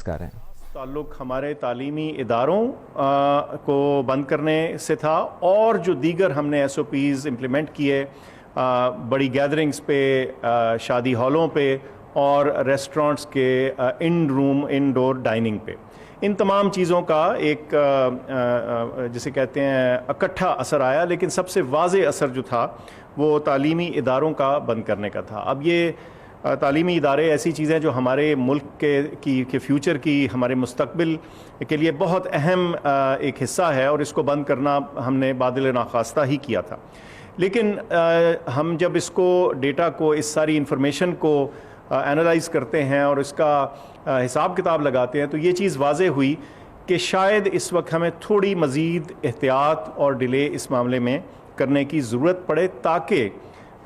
कर रहे हैं। ताल्लुक हमारे तालीमी इदारों को बंद करने से था, और जो दीगर हमने SOPs इम्प्लीमेंट किए बड़ी गैदरिंग्स पे, शादी हॉलों पे और रेस्टोरेंट्स के इनडोर डाइनिंग पे, इन तमाम चीज़ों का एक जिसे कहते हैं इकट्ठा असर आया। लेकिन सबसे वाज़े असर जो था वो तालीमी इदारों का बंद करने का था। अब ये तालीमी इदारे ऐसी चीज़ें जो हमारे मुल्क के फ्यूचर की, हमारे मुस्तकबिल के लिए बहुत अहम एक हिस्सा है, और इसको बंद करना हमने बादल नाख्वास्ता ही किया था। लेकिन हम जब इसको डेटा को, इस सारी इंफॉर्मेशन को एनालाइज़ करते हैं और इसका हिसाब किताब लगाते हैं, तो ये चीज़ वाज़े हुई कि शायद इस वक्त हमें थोड़ी मज़ीद एहतियात और डिले इस मामले में करने की ज़रूरत पड़े, ताकि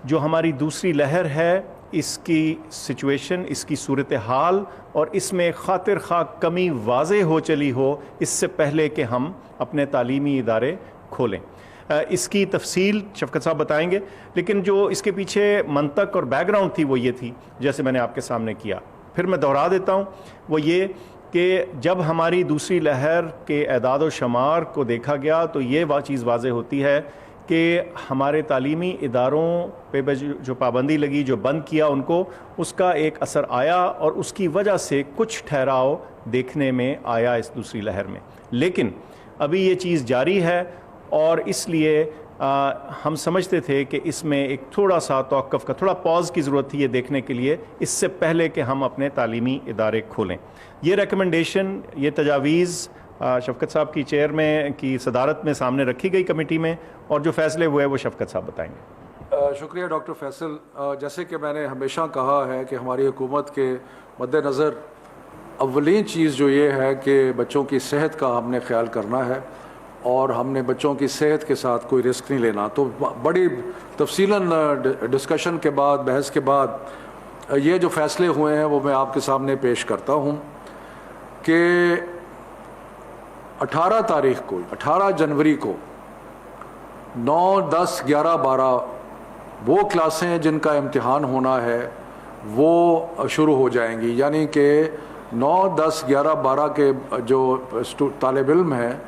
जो हमारी दूसरी लहर है इसकी सिचुएशन, इसकी सूरत हाल और इसमें खातिर खा कमी वाज़े हो चली हो इससे पहले कि हम अपने तालीमी इदारे खोलें। इसकी तफसील शफ़क़त साहब बताएंगे, लेकिन जो इसके पीछे मंतक और बैकग्राउंड थी वो ये थी, जैसे मैंने आपके सामने किया, फिर मैं दोहरा देता हूँ, वो ये कि जब हमारी दूसरी लहर के एदाद व शुमार को देखा गया तो ये चीज़ वाज़े होती है कि हमारे तालीमी इदारों पे जो पाबंदी लगी, जो बंद किया उनको, उसका एक असर आया और उसकी वजह से कुछ ठहराव देखने में आया इस दूसरी लहर में। लेकिन अभी ये चीज़ जारी है और इसलिए हम समझते थे कि इसमें एक थोड़ा सा तवक्कुफ़ का, थोड़ा पॉज की ज़रूरत थी ये देखने के लिए, इससे पहले कि हम अपने तालीमी इदारे खोलें। ये रिकमेंडेशन, ये तजावीज़ शफ़क़त साहब की चेयर में की सदारत में सामने रखी गई कमेटी में, और जो फ़ैसले हुए वो शफ़क़त साहब बताएंगे। शुक्रिया डॉक्टर फैसल। जैसे कि मैंने हमेशा कहा है कि हमारी हुकूमत के मद्देनज़र अव्वलीन चीज़ जो ये है कि बच्चों की सेहत का हमने ख्याल करना है, और हमने बच्चों की सेहत के साथ कोई रिस्क नहीं लेना। तो बड़ी तफसीलन डिस्कशन के बाद, बहस के बाद, ये जो फ़ैसले हुए हैं वो मैं आपके सामने पेश करता हूँ कि 18 तारीख को, 18 जनवरी को 9, 10, 11, 12 वो क्लासें जिनका इम्तिहान होना है वो शुरू हो जाएंगी। यानी कि 9, 10, 11, 12 के जो तालिब इल्म हैं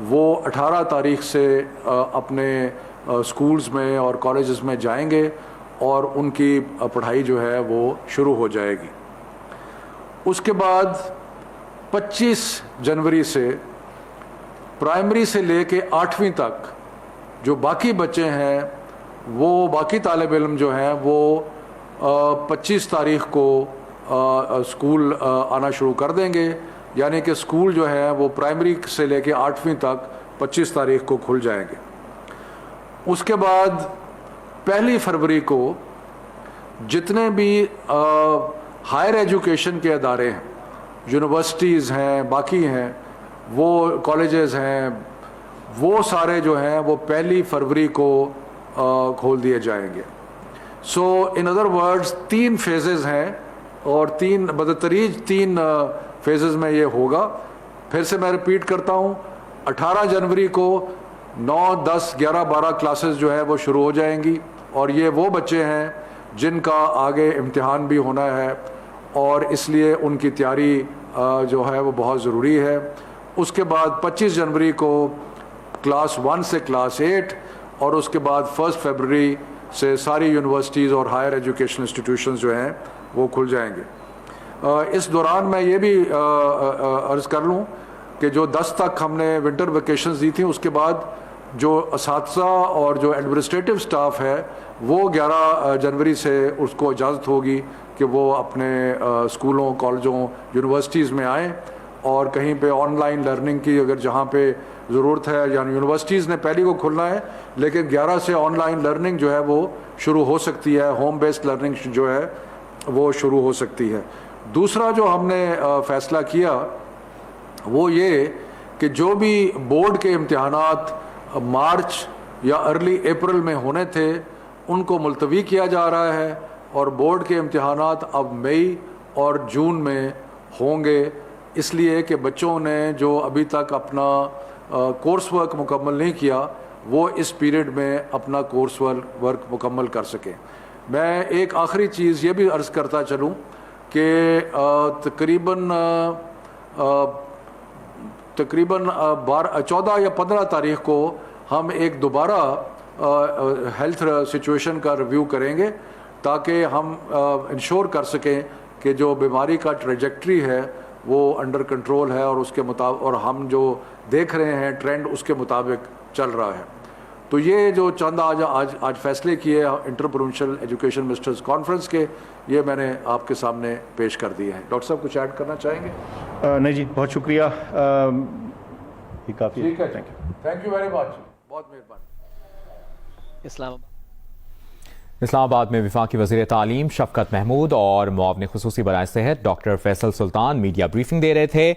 वो 18 तारीख से अपने स्कूल्स में और कॉलेजेस में जाएंगे और उनकी पढ़ाई जो है वो शुरू हो जाएगी। उसके बाद 25 जनवरी से प्राइमरी से लेके 8वीं तक जो बाकी बच्चे हैं, वो बाकी तालिब इल्म जो हैं वो 25 तारीख को स्कूल आना शुरू कर देंगे। यानी कि स्कूल जो है वो प्राइमरी से लेके 8वीं तक 25 तारीख को खुल जाएंगे। उसके बाद 1 फरवरी को जितने भी हायर एजुकेशन के अदारे हैं, यूनिवर्सिटीज़ हैं, बाकी हैं, वो कॉलेजेस हैं, वो सारे जो हैं वो 1 फरवरी को खोल दिए जाएंगे। सो इन अदर वर्ड्स 3 फेजेस हैं, और बदतरीज 3 फेजेस में ये होगा। फिर से मैं रिपीट करता हूँ, 18 जनवरी को 9, 10, 11, 12 क्लासेस जो है वो शुरू हो जाएंगी, और ये वो बच्चे हैं जिनका आगे इम्तिहान भी होना है, और इसलिए उनकी तैयारी जो है वो बहुत ज़रूरी है। उसके बाद 25 जनवरी को क्लास 1 से क्लास 8, और उसके बाद 1 फरवरी से सारी यूनिवर्सिटीज़ और हायर एजुकेशन इंस्टीट्यूशंस जो हैं वो खुल जाएंगे। इस दौरान मैं ये भी अर्ज़ कर लूँ कि जो 10 तक हमने विंटर वेकेशंस दी थी, उसके बाद जो असातिज़ा और जो एडमिनिस्ट्रेटिव स्टाफ है वो 11 जनवरी से उसको इजाज़त होगी कि वो अपने स्कूलों, कॉलेजों, यूनिवर्सिटीज़ में आएँ, और कहीं पे ऑनलाइन लर्निंग की अगर जहाँ पे ज़रूरत है, यानी यूनिवर्सिटीज़ ने पहली को खुलना है, लेकिन 11 से ऑनलाइन लर्निंग जो है वो शुरू हो सकती है, होम बेस्ड लर्निंग जो है वो शुरू हो सकती है। दूसरा जो हमने फ़ैसला किया वो ये कि जो भी बोर्ड के इम्तिहानात मार्च या अर्ली अप्रैल में होने थे उनको मुलतवी किया जा रहा है, और बोर्ड के इम्तिहानात अब मई और जून में होंगे, इसलिए कि बच्चों ने जो अभी तक अपना कोर्स वर्क मुकम्मल नहीं किया वो इस पीरियड में अपना कोर्स वर्क मुकम्मल कर सकें। मैं एक आखिरी चीज़ ये भी अर्ज़ करता चलूँ कि तकरीबन تقریباً 14 یا 15 تاریخ کو ہم ایک دوبارہ ہیلتھ سچویشن کا ریویو کریں گے تاکہ ہم انشور کر سکیں کہ جو بیماری کا ٹریجیکٹری ہے وہ انڈر کنٹرول ہے اور اس کے مطابق اور ہم جو دیکھ رہے ہیں ٹرینڈ اس کے مطابق چل رہا ہے. تو یہ جو چند آج فیصلے کیے inter provincial education ministers conference کے، یہ میں نے آپ کے سامنے پیش کر دیے ہیں. ڈاکٹر صاحب کچھ ایڈ کرنا چاہیں گے؟ نہیں جی، بہت شکریہ. یہ کافی ٹھیک ہے، تھینک یو ویری مچ، بہت مہربانی. اسلام آباد میں وفاقی وزیر تعلیم شفقت محمود اور معاون خصوصی برائے صحت ڈاکٹر فیصل سلطان میڈیا بریفنگ دے رہے تھے.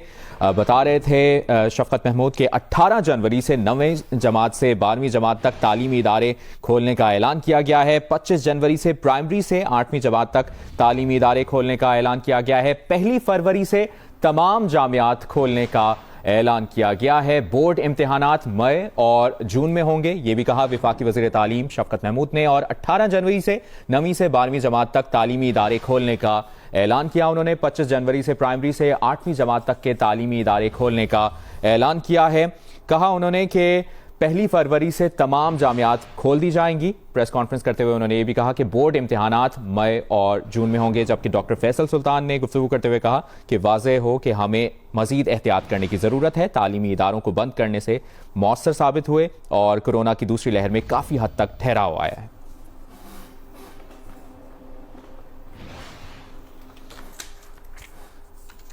بتا رہے تھے شفقت محمود کہ 18 جنوری سے 9ویں جماعت سے 12ویں جماعت تک تعلیمی ادارے کھولنے کا اعلان کیا گیا ہے. 25 جنوری سے پرائمری سے 8ویں جماعت تک تعلیمی ادارے کھولنے کا اعلان کیا گیا ہے. 1 فروری سے تمام جامعات کھولنے کا اعلان کیا گیا ہے. بورڈ امتحانات مئی اور جون میں ہوں گے، یہ بھی کہا وفاقی وزیر تعلیم شفقت محمود نے. اور 18 جنوری سے 9ویں سے 12ویں جماعت تک تعلیمی ادارے کھولنے کا اعلان کیا انہوں نے. 25 جنوری سے پرائمری سے 8ویں جماعت تک کے تعلیمی ادارے کھولنے کا اعلان کیا ہے. کہا انہوں نے کہ 1 فروری سے تمام جامعات کھول دی جائیں گی. پریس کانفرنس کرتے ہوئے انہوں نے یہ بھی کہا کہ بورڈ امتحانات مئی اور جون میں ہوں گے. جبکہ ڈاکٹر فیصل سلطان نے گفتگو کرتے ہوئے کہا کہ واضح ہو کہ ہمیں مزید احتیاط کرنے کی ضرورت ہے. تعلیمی اداروں کو بند کرنے سے مؤثر ثابت ہوئے اور کورونا کی دوسری لہر میں کافی حد تک ٹھہراؤ آیا ہے.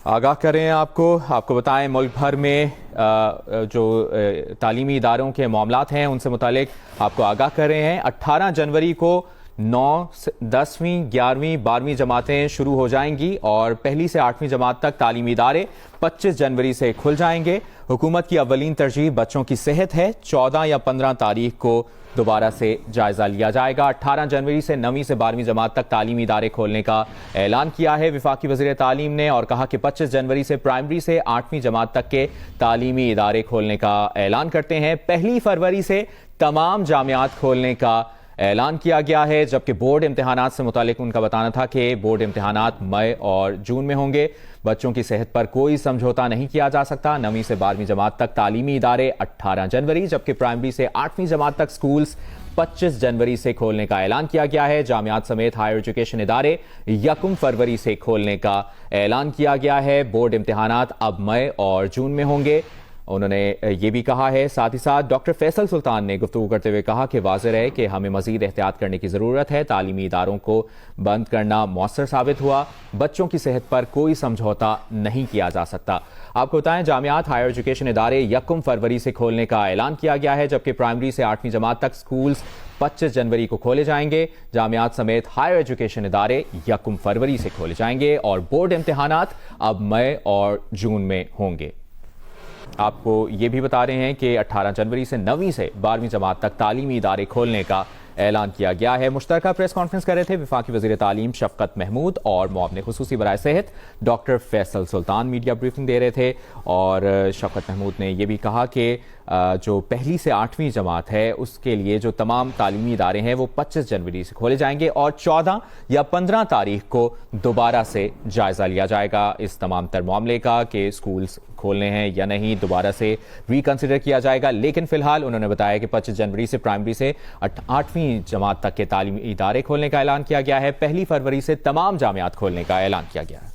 آگاہ کریں آپ کو بتائیں ملک بھر میں جو تعلیمی اداروں کے معاملات ہیں ان سے متعلق آپ کو آگاہ کر رہے ہیں. 18 جنوری کو 9, 10ویں, 11ویں, 12ویں جماعتیں شروع ہو جائیں گی اور 1 سے 8ویں جماعت تک تعلیمی ادارے 25 جنوری سے کھل جائیں گے. حکومت کی اولین ترجیح بچوں کی صحت ہے. 14 یا 15 تاریخ کو دوبارہ سے جائزہ لیا جائے گا. 18 جنوری سے 9ویں سے 12ویں جماعت تک تعلیمی ادارے کھولنے کا اعلان کیا ہے وفاقی وزیر تعلیم نے اور کہا کہ 25 جنوری سے پرائمری سے 8ویں جماعت تک کے تعلیمی ادارے کھولنے کا اعلان کرتے ہیں. 1 فروری سے تمام جامعات کھولنے کا اعلان کیا گیا ہے. جبکہ بورڈ امتحانات سے متعلق ان کا بتانا تھا کہ بورڈ امتحانات مئی اور جون میں ہوں گے. بچوں کی صحت پر کوئی سمجھوتا نہیں کیا جا سکتا. 9ویں سے 12ویں جماعت تک تعلیمی ادارے 18 جنوری جبکہ پرائمری سے 8ویں جماعت تک سکولز 25 جنوری سے کھولنے کا اعلان کیا گیا ہے. جامعات سمیت ہائر ایجوکیشن ادارے 1 فروری سے کھولنے کا اعلان کیا گیا ہے. بورڈ امتحانات اب مئی اور جون میں ہوں گے. انہوں نے یہ بھی کہا ہے. ساتھ ہی ساتھ ڈاکٹر فیصل سلطان نے گفتگو کرتے ہوئے کہا کہ واضح ہے کہ ہمیں مزید احتیاط کرنے کی ضرورت ہے. تعلیمی اداروں کو بند کرنا مؤثر ثابت ہوا. بچوں کی صحت پر کوئی سمجھوتا نہیں کیا جا سکتا. آپ کو بتائیں جامعات ہائر ایجوکیشن ادارے 1 فروری سے کھولنے کا اعلان کیا گیا ہے جبکہ پرائمری سے 8ویں جماعت تک سکولز 25 جنوری کو کھولے جائیں گے. جامعات سمیت ہائر ایجوکیشن ادارے 1 فروری سے کھولے جائیں گے اور بورڈ امتحانات اب مئی اور جون میں ہوں گے. آپ کو یہ بھی بتا رہے ہیں کہ 18 جنوری سے 9ویں سے 12ویں جماعت تک تعلیمی ادارے کھولنے کا اعلان کیا گیا ہے. مشترکہ پریس کانفرنس کر رہے تھے وفاقی وزیر تعلیم شفقت محمود اور معاون خصوصی برائے صحت ڈاکٹر فیصل سلطان میڈیا بریفنگ دے رہے تھے. اور شفقت محمود نے یہ بھی کہا کہ جو 1 سے 8ویں جماعت ہے اس کے لیے جو تمام تعلیمی ادارے ہیں وہ 25 جنوری سے کھولے جائیں گے اور 14 یا 15 تاریخ کو دوبارہ سے جائزہ لیا جائے گا اس تمام تر معاملے کا کہ سکولز کھولنے ہیں یا نہیں. دوبارہ سے ریکنسیڈر کیا جائے گا. لیکن فی الحال انہوں نے بتایا کہ 25 جنوری سے پرائمری سے 8ویں جماعت تک کے تعلیمی ادارے کھولنے کا اعلان کیا گیا ہے. 1 فروری سے تمام جامعات کھولنے کا اعلان کیا گیا ہے.